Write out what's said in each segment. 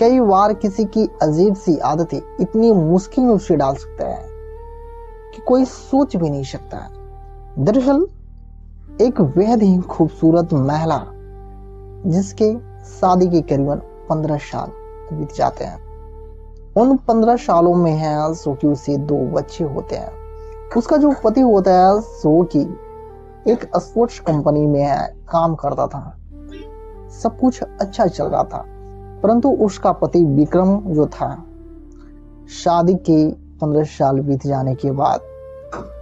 कई बार किसी की अजीब सी आदतें इतनी मुश्किल में उसे डाल सकते हैं कि कोई सोच भी नहीं सकता है। दरअसल एक बेहद ही खूबसूरत महिला जिसके शादी के करीबन 15 साल बीत जाते हैं। उन 15 सालों में है सो कि उसे 2 बच्चे होते हैं। उसका जो पति होता है सो कि एक स्पोर्ट्स कंपनी में है काम करता था। सब कुछ अच्छा चल रहा था, परंतु उसका पति विक्रम जो था, शादी के 15 साल बीत जाने के बाद,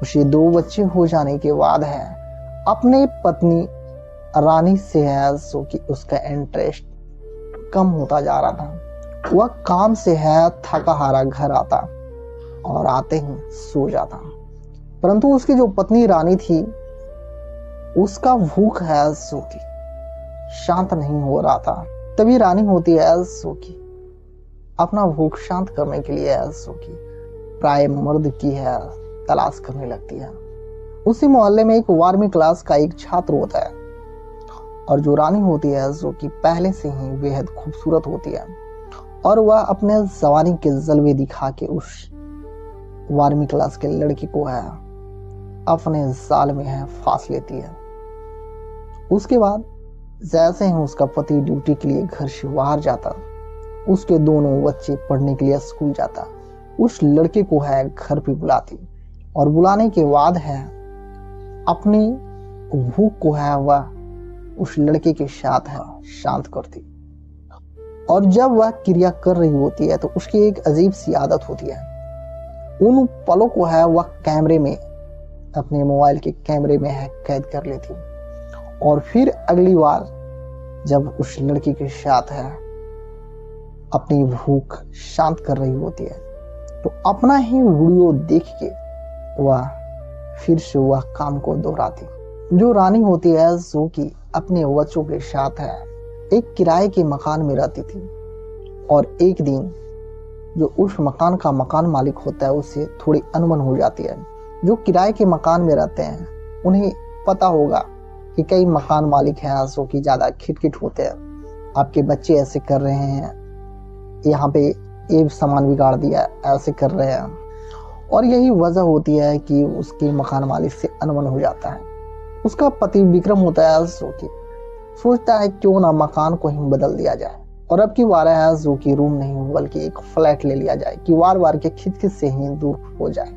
उसे 2 बच्चे हो जाने के बाद है अपने पत्नी रानी से है सो कि उसका इंटरेस्ट कम होता जा रहा था। वह काम से है थका हारा घर आता और आते ही सो जाता, परंतु उसकी जो पत्नी रानी थी उसका भूख है सो कि शांत नहीं हो रहा था। तभी रानी होती है सो कि अपना भूख शांत करने के लिए है सो कि प्राय मर्द की है तलाश करने लगती है। उसी मोहल्ले में एक 12वीं क्लास का एक छात्र होता है और जो रानी होती है जो कि पहले से ही बेहद खूबसूरत होती है और वह अपने जवानी के जलवे दिखा के उस 12वीं क्लास के लड़के को है अपने जाल में है फांस लेती है। उसके बाद जैसे ही उसका पति ड्यूटी के लिए घर से बाहर जाता, उसके दोनों बच्चे पढ़ने के लिए स्कूल जाता, उस लड़के को है घर पे बुलाती और बुलाने के बाद है अपनी भूख को है वह उस लड़के के साथ है शांत करती। और जब वह क्रिया कर रही होती है तो उसकी एक अजीब सी आदत होती है। उन पलों को है वह कैमरे में, अपने मोबाइल के कैमरे में है कैद कर लेती और फिर अगली बार जब उस लड़की के साथ है अपनी भूख शांत कर रही होती है तो अपना ही वीडियो देख के वह फिर से वह काम को दोहराती। जो रानी होती है जो कि अपने बच्चों के साथ है एक किराए के मकान में रहती थी और एक दिन जो उस मकान का मकान मालिक होता है उससे थोड़ी अनबन हो जाती है। जो किराए के मकान में रहते हैं उन्हें पता होगा कि कई मकान मालिक हैं जो कि ज्यादा खिटखिट होते हैं, आपके बच्चे ऐसे कर रहे हैं, यहाँ पे ये सामान बिगाड़ दिया, ऐसे कर रहे हैं। और यही वजह होती है कि उसके मकान मालिक से अनबन हो जाता है। उसका पति विक्रम होता है जो कि सोचता है क्यों ना मकान को ही बदल दिया जाए और अब की बार है जो कि रूम नहीं बल्कि एक फ्लैट ले लिया जाए कि वार वार के खिटखिट से ही दूर हो जाए।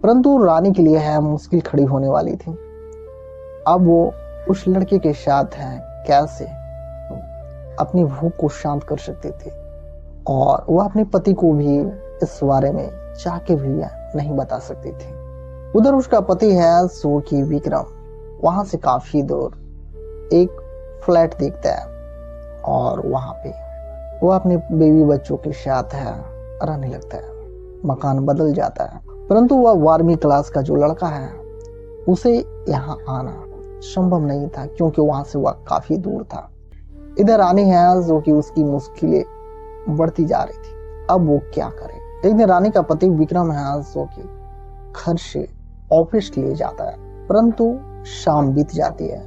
परंतु रानी के लिए है मुश्किल खड़ी होने वाली थी। अब वो उस लड़के के साथ है कैसे अपनी भूख को शांत कर सकती थी और वह अपने पति को भी इस बारे में चाह के भी नहीं बता सकती थी। उधर उसका पति है सो कि विक्रम वहां से काफी दूर एक फ्लैट देखता है और वहां पे वो अपने बेबी बच्चों के साथ है रहने लगता है। मकान बदल जाता है, परंतु वह 12वीं क्लास का जो लड़का है उसे यहाँ आना संभव नहीं था क्योंकि वहां से वह काफी दूर था। इधर रानी है जो कि उसकी मुश्किलें बढ़ती जा रही थी। अब वो क्या करे। एक दिन रानी का पति विक्रम है जो कि घर से ऑफिस ले जाता है, परंतु शाम बीत जाती है,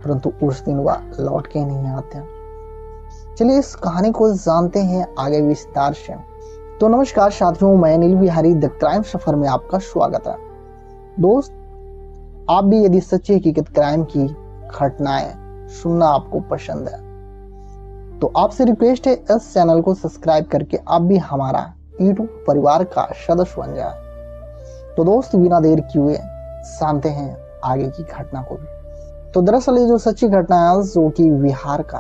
परंतु उस दिन वह लौट के नहीं आते। चलिए इस कहानी को जानते हैं आगे विस्तार से। तो नमस्कार साथियों, मैं अनिल बिहारी द क्राइम सफर में आपका स्वागत है। दोस्त, आप भी यदि सच्ची हकीकत क्राइम की घटनाएं सुनना आपको पसंद है तो आपसे रिक्वेस्ट है इस चैनल को सब्सक्राइब करके आप भी हमारा यूट्यूब परिवार का सदस्य बन जाए। तो दोस्त, बिना देर किए जानते हैं आगे की घटना को भी। तो दरअसल ये जो सच्ची घटना है जो कि बिहार का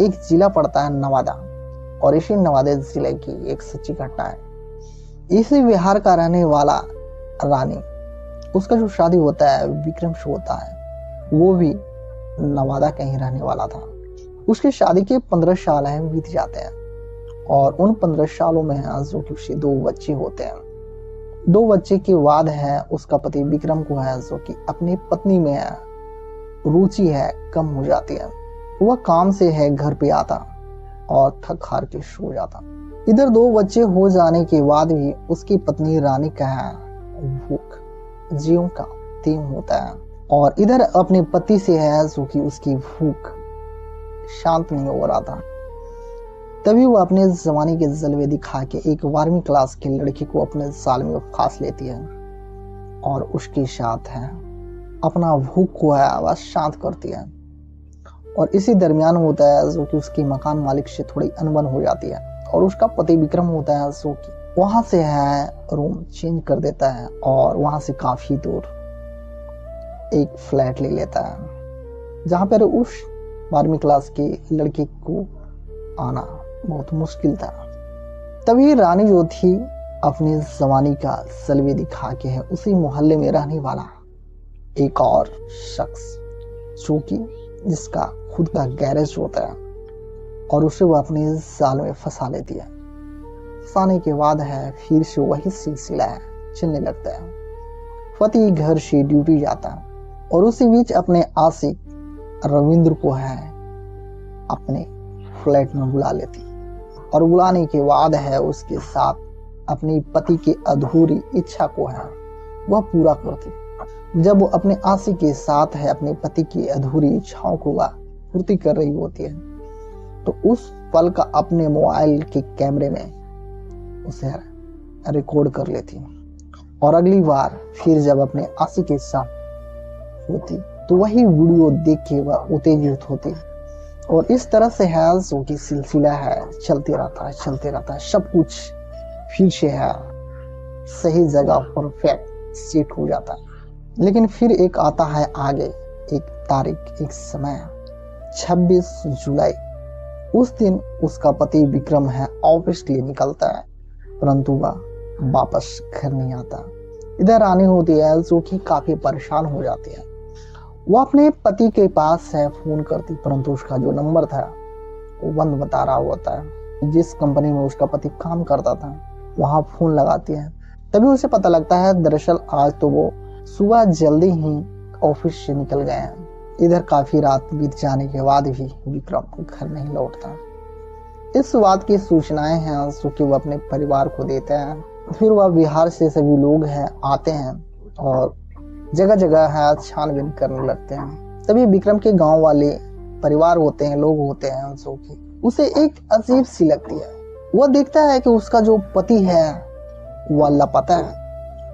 एक जिला पड़ता है नवादा और इसी नवादा जिले की एक सच्ची घटना है। इसी बिहार का रहने वाला रानी, उसका जो शादी होता है विक्रम से होता है, वो भी नवादा का ही रहने वाला था। उसकी शादी के 15 साल बीत जाते हैं और उन 15 सालों में है जो कि उसे 2 बच्चे होते हैं। 2 बच्चे के बाद है उसका पति विक्रम को है जो कि अपनी पत्नी में है रुचि है कम हो जाती है। वह काम से है घर पे आता और थक हार के सो जाता। इधर 2 बच्चे हो जाने के बाद भी उसकी पत्नी रानी का है भूख जीवन का तीन होता है और इधर अपने पति से है जो कि उसकी भूख शांत नहीं हो रहा था। तभी वो अपने जमाने के जलवे दिखा के एक 12वीं क्लास के लड़के को अपने साल में फांस लेती है और उसके साथ है अपना भूख को है आवाज शांत करती है। और इसी दरमियान होता है जो कि उसकी मकान मालिक से थोड़ी अनबन हो जाती है और उसका पति विक्रम होता है जो कि वहां से है रूम चेंज कर देता है और वहां से काफी दूर एक फ्लैट ले लेता है जहां पर उस 12वीं क्लास के लड़के को आना बहुत मुश्किल था। तभी रानी जो थी अपनी जवानी का सलवे दिखा के है उसी मोहल्ले में रहने वाला एक और शख्स जो कि जिसका खुद का गैरेज होता है और उसे वो अपने जाल में फंसा लेती है। फंसाने के बाद है फिर से वही सिलसिला है चलने लगता है। पति घर से ड्यूटी जाता है और उसी बीच अपने आशिक रविंद्र को है अपने फ्लैट में बुला लेती और बुलाने के बाद है उसके साथ अपनी पति की अधूरी इच्छा को है वह पूरा करती। जब वो अपने आशिक के साथ है अपने पति की अधूरी इच्छाओं को वह पूर्ति कर रही होती है तो उस पल का अपने मोबाइल के कैमरे में उसे रिकॉर्ड कर लेती और अगली बार फिर जब अपने आशिक के साथ होती तो वही वीडियो देख के वह उत्तेजित होती और इस तरह से है जो कि सिलसिला है चलते रहता है। सब कुछ फिर से है सही जगह परफेक्ट सेट हो जाता है। लेकिन फिर एक आता है आगे एक तारीख एक समय 26 जुलाई। उस दिन उसका पति विक्रम है ऑफिस के लिए निकलता है परंतु वह वापस घर नहीं आता। इधर रानी होती है जो कि काफी परेशान हो जाती है। वो अपने पति के पास है फोन करती परंतु उसका जो नंबर था वो बंद बता रहा होता है। जिस कंपनी में उसका पति काम करता था वहां फोन लगाती है तभी उसे पता लगता है दरअसल आज तो वो सुबह जल्दी ही ऑफिस से निकल गए हैं। इधर काफी रात बीत जाने के बाद भी विक्रम घर नहीं लौटता। इस बात की सूचनाएं हैं जो कि वो अपने परिवार को देते हैं। फिर वह बिहार से सभी लोग हैं आते हैं और जगह जगह है छानबीन करने लगते हैं। तभी विक्रम के गांव वाले परिवार होते हैं लोग होते हैं जो कि उसे एक अजीब सी लगती है। वह देखता है कि उसका जो पति है वह लापता है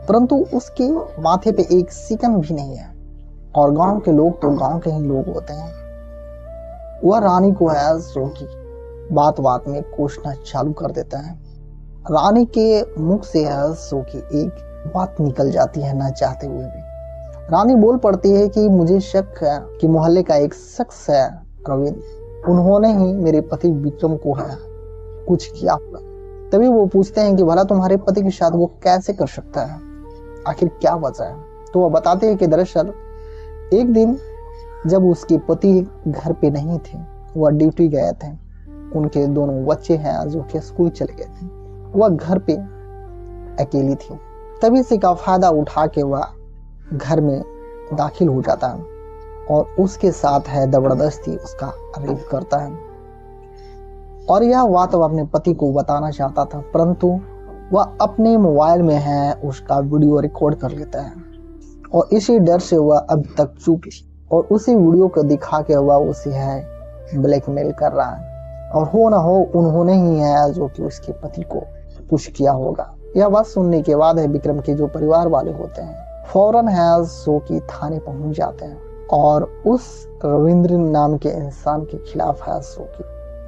परंतु उसके माथे पे एक सिकन भी नहीं है और गांव के लोग तो गांव के ही लोग होते हैं। वह रानी को है जो कि बात बात में कोसना चालू कर देता है। रानी के मुख से है जो कि एक बात निकल जाती है ना चाहते हुए भी। रानी बोल पड़ती है कि मुझे शक है कि मोहल्ले का एक शख्स है रविंद्र, उन्होंने ही मेरे पति विक्रम को है कुछ किया होगा। तभी वो पूछते हैं कि भला तुम्हारे पति के साथ वो कैसे कर सकता है, आखिर क्या वजह है। तो वो बताते हैं कि दरअसल एक दिन जब उसके पति घर पे नहीं थे वह ड्यूटी गए थे, उनके दोनों बच्चे हैं जो कि स्कूल चले गए थे, वह घर पे अकेली थी। तभी से का फायदा उठा के वह घर में दाखिल हो जाता है और उसके साथ है जबरदस्ती उसका रेप करता है। और यह बात वह अपने पति को बताना चाहता था परंतु वह अपने मोबाइल में है उसका वीडियो रिकॉर्ड कर लेता है और इसी डर से वह अभी तक चुप थी और उसी वीडियो को दिखा के वह उसे है ब्लैकमेल कर रहा है और हो ना हो उन्होंने ही है जो कि उसके पति को कुछ किया होगा। यह बात सुनने के बाद है विक्रम के जो परिवार वाले होते हैं फौरन है जो कि थाने पहुंच जाते हैं और उस रविंद्र नाम के इंसान के खिलाफ है जो कि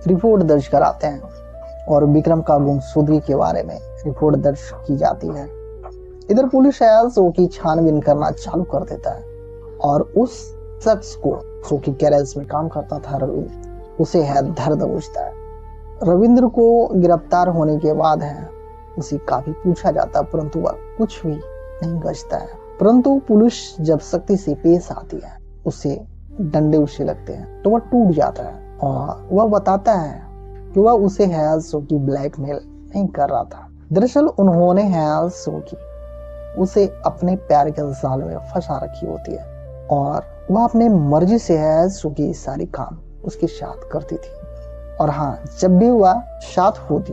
रिपोर्ट दर्ज कराते हैं और विक्रम का गुमशुदगी के बारे में रिपोर्ट दर्ज की जाती है। इधर पुलिस है जो कि छानबीन करना चालू कर देता है और उस शख्स को जो कि गैरेज में काम करता था रविंद्र उसे है धर दबोचता है। रविंद्र को गिरफ्तार होने के बाद है उसे काफी पूछा जाता परंतु वह कुछ भी नहीं गजता है। परंतु पुलिस जब सख्ती से पेश आती है उसे डंडे उसे लगते हैं तो वह टूट जाता है और वह बताता है कि वह उसे है जो कि ब्लैकमेल नहीं कर रहा था। दरअसल उन्होंने है जो कि उसे अपने प्यार के जाल में फंसा रखी होती है और वह अपने मर्जी से है जो कि सारी काम उसके साथ करती थी। और हाँ, जब भी वह साथ होती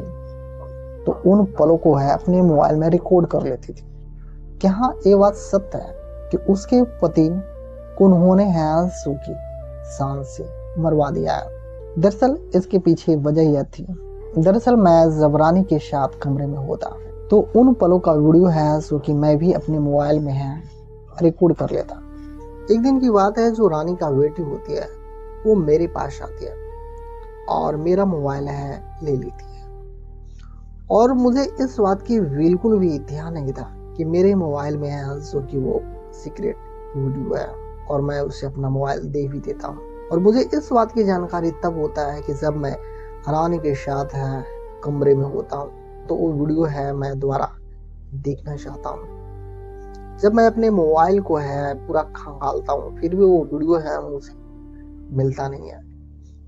तो उन पलों को है अपने मोबाइल में रिकॉर्ड कर लेती थी। कि हाँ, ये बात सत्य है कि उसके पति को उन्होंने है जो कि शान से मरवा दिया है। दरअसल इसके पीछे वजह यह थी दरअसल मैं जब रानी के साथ कमरे में होता तो उन पलों का वीडियो है जो कि मैं भी अपने मोबाइल में है रिकॉर्ड कर लेता। एक दिन की बात है, जो रानी का बेटी होती है वो मेरे पास आती है और मेरा मोबाइल है ले लेती है। और मुझे इस बात की बिल्कुल भी ध्यान नहीं था कि मेरे मोबाइल में है जो कि वो सीक्रेट वीडियो है, और मैं उसे अपना मोबाइल दे भी देता हूँ। और मुझे इस बात की जानकारी तब होता है कि जब मैं रानी के साथ है कमरे में होता हूँ तो वो वीडियो है मैं दोबारा देखना चाहता हूँ। जब मैं अपने मोबाइल को है पूरा खंगालता हूँ फिर भी वो वीडियो है मुझे मिलता नहीं है।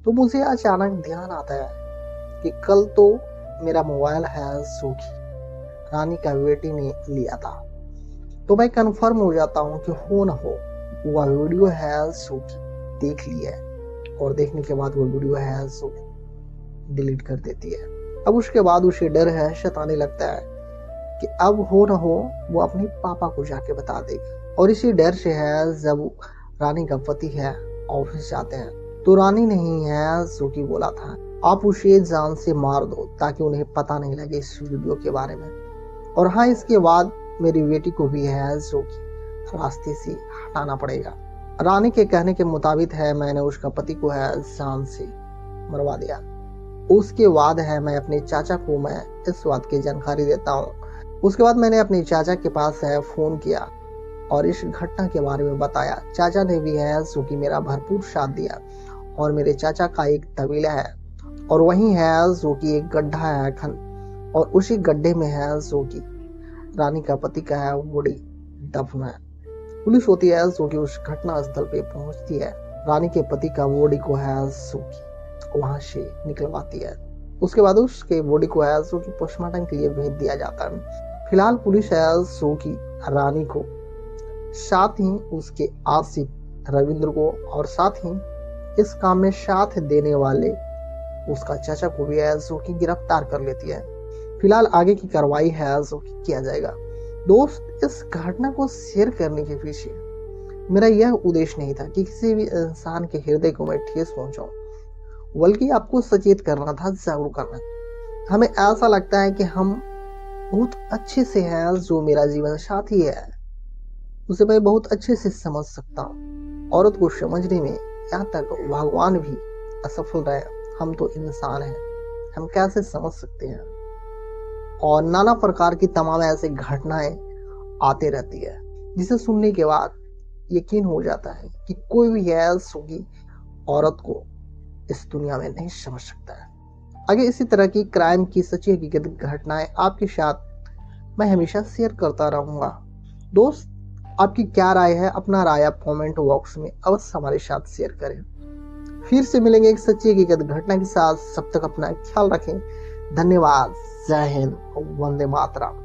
तो मुझे अचानक ध्यान आता है कि कल तो मेरा मोबाइल है सूखी रानी का बेटी ने लिया था। तो मैं कंफर्म हो जाता हूँ कि हो न हो वह वीडियो है सूखी देख ली है, और देखने के बाद वो वीडियो है सूखी डिलीट कर देती है। अब उसके बाद उसे डर है सताने लगता है कि अब हो न हो वो अपने पापा को जाके बता देगी। और इसी डर से है जब रानी का पति है ऑफिस जाते हैं तो रानी नहीं है जो कि बोला था आप उसे जान से मार दो ताकि उन्हें पता नहीं लगे इस वीडियो के बारे में। और हाँ, इसके बाद मेरी बेटी को भी है जो कि रास्ते से हटाना पड़ेगा। रानी के कहने के मुताबिक है मैंने उसका पति को है जान से मरवा दिया। उसके बाद है मैं अपने चाचा को मैं इस बात की जानकारी देता हूँ। उसके बाद मैंने अपने चाचा के पास है फोन किया और इस घटना के बारे में बताया। चाचा ने भी है जो कि मेरा भरपूर साथ दिया, और मेरे चाचा का एक तबीला है और वही है जो कि एक गड्ढा है और उसी गड्ढे में है जो कि रानी का पति का है बॉडी दफन है। पुलिस होती है जो कि उस घटना स्थल पे पहुंचती है, रानी के पति का बॉडी को है जो कि वहां से निकलवाती है। उसके बाद उसके बॉडी को है जो कि पोस्टमार्टम के लिए भेज दिया जाता है। फिलहाल पुलिस है जो कि रानी को साथ ही उसके आशिक रविंद्र को और साथ ही इस काम में साथ देने वाले उसका चाचा को भी है जो कि गिरफ्तार कर लेती है। फिलहाल आगे की कार्रवाई है जो कि किया जाएगा। दोस्त, इस घटना को शेयर करने के पीछे मेरा यह उद्देश्य नहीं था कि किसी भी इंसान के हृदय को मैं ठेस पहुंचाऊं, बल्कि आपको सचेत करना था, जागरूक करना। हमें ऐसा लगता है कि हम बहुत अच्छे से हैं, जो मेरा जीवन साथी है उसे मैं बहुत अच्छे से समझ सकता हूँ। औरत को समझने में यहाँ तक भगवान भी असफल रहे, हम तो इंसान हैं, हम कैसे समझ सकते हैं। और नाना प्रकार की तमाम ऐसी घटनाएं आते रहती है जिसे सुनने के बाद यकीन हो जाता है कि कोई भी ऐसी औरत को इस दुनिया में नहीं समझ सकता है। आगे इसी तरह की क्राइम की सच्ची हकीकत घटनाएं आपके साथ मैं हमेशा शेयर करता रहूंगा। दोस्त, आपकी क्या राय है? अपना राय आप कमेंट बॉक्स में अवश्य हमारे साथ शेयर करें। फिर से मिलेंगे एक सच्ची हकीकत घटना के साथ। सब तक अपना ख्याल रखें। धन्यवाद। जय हिंद। वंदे मातरम।